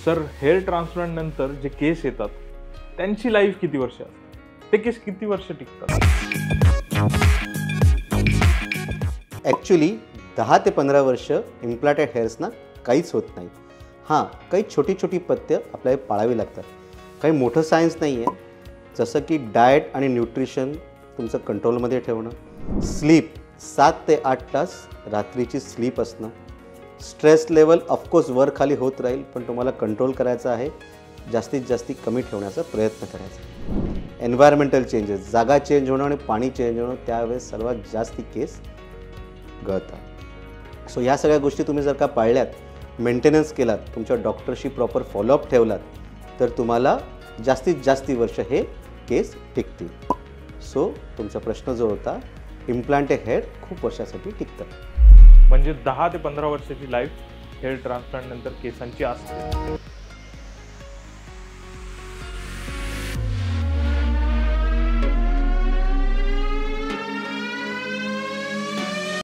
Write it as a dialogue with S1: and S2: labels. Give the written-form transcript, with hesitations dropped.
S1: Sir, hair transplant नंतर जे केस येतात त्यांची लाईफ किती वर्ष असते? ते केस किती वर्ष टिकतात?
S2: ॲक्च्युली 10 ते 15 वर्ष इम्प्लांटेड हेअर्सना काहीच होत नाही. हां, काही छोटी छोटी पथ्य आपल्याला पाळावी लागतात. काही मोठं सायन्स नाही आहे, जसं की डाएट आणि न्यूट्रिशन तुमचं कंट्रोलमध्ये ठेवणं, स्लीप 7 ते 8 तास रात्रीची स्लीप असणं, स्ट्रेस लेवल ऑफकोर्स वर खाली होत राहील, पण तुम्हाला कंट्रोल करायचं आहे, जास्तीत जास्त कमी ठेवण्याचा प्रयत्न करायचा. एन्व्हायरमेंटल चेंजेस, जागा चेंज होणं आणि पाणी चेंज होणं, त्यावेळेस सर्वात जास्त केस गळतात. सो ह्या सगळ्या गोष्टी तुम्ही जर का पाळल्यात, मेंटेनन्स केलात, तुमच्या डॉक्टरशी प्रॉपर फॉलोअप ठेवलात, तर तुम्हाला जास्तीत जास्त वर्ष हे केस टिकतील. सो तुमचा प्रश्न जो होता, इम्प्लांटेड हेअर खूप वर्षासाठी टिकतात.
S1: म्हणजे 10 ते 15 वर्षाची लाईफ हेअर ट्रान्सप्लांट नंतर केसांची असते.